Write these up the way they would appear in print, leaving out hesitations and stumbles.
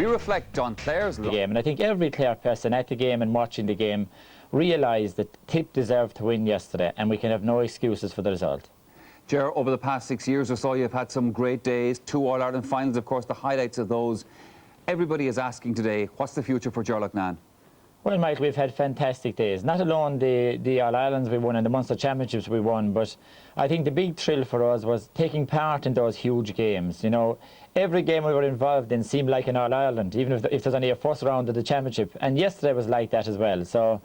We reflect on Clare's game, and I think every Clare person at the game and watching the game realised that Tip deserved to win yesterday, and we can have no excuses for the result. Ger, over the past 6 years or so, you've had some great days, 2 All-Ireland finals, of course, the highlights of those. Everybody is asking today, what's the future for Ger? Well, Michael, we've had fantastic days. Not alone the All-Irelands we won and the Munster Championships we won, but I think the big thrill for us was taking part in those huge games. You know, every game we were involved in seemed like an All-Ireland, even if there's only a first round of the championship. And yesterday was like that as well. So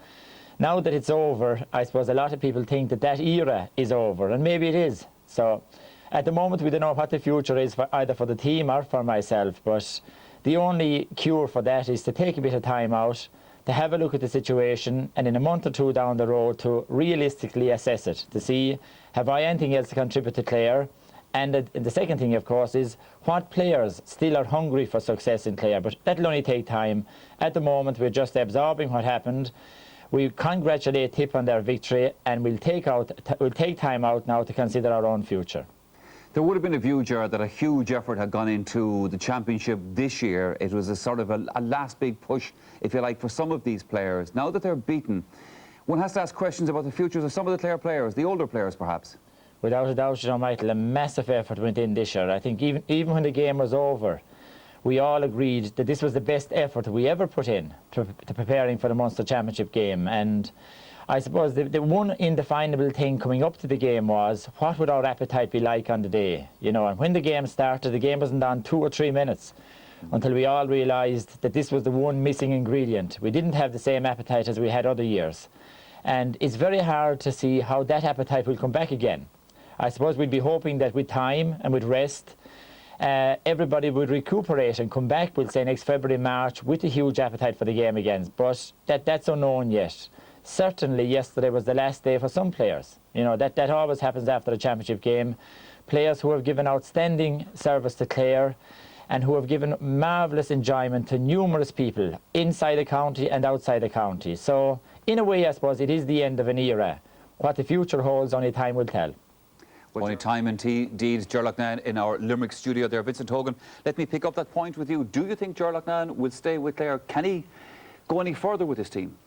now that it's over, I suppose a lot of people think that that era is over, and maybe it is. So at the moment, we don't know what the future is for either for the team or for myself, but the only cure for that is to take a bit of time out, to have a look at the situation, and in a month or two down the road to realistically assess it, to see, have I anything else to contribute to Clare? And the second thing, of course, is what players still are hungry for success in Clare, but that'll only take time. At the moment, we're just absorbing what happened. We congratulate Tip on their victory, and we'll take time out now to consider our own future. There would have been a view, Ger, that a huge effort had gone into the championship this year. It was a sort of a last big push, if you like, for some of these players. Now that they're beaten, one has to ask questions about the futures of some of the Clare players, the older players perhaps. Without a doubt, you know, Michael, a massive effort went in this year. I think even when the game was over, we all agreed that this was the best effort we ever put in to preparing for the Munster Championship game. And I suppose the one indefinable thing coming up to the game was, what would our appetite be like on the day? You know, and when the game started, the game wasn't on 2 or 3 minutes until we all realised that this was the one missing ingredient. We didn't have the same appetite as we had other years. And it's very hard to see how that appetite will come back again. I suppose we'd be hoping that with time and with rest, everybody would recuperate and come back, we'll say, next February, March, with a huge appetite for the game again. But that's unknown yet. Certainly yesterday was the last day for some players. You know, that always happens after a championship game. Players who have given outstanding service to Clare and who have given marvellous enjoyment to numerous people inside the county and outside the county. So in a way, I suppose, it is the end of an era. What the future holds, only time will tell. Only time indeed, Ger in our Limerick studio there. Vincent Hogan, let me pick up that point with you. Do you think Ger will stay with Clare? Can he go any further with his team?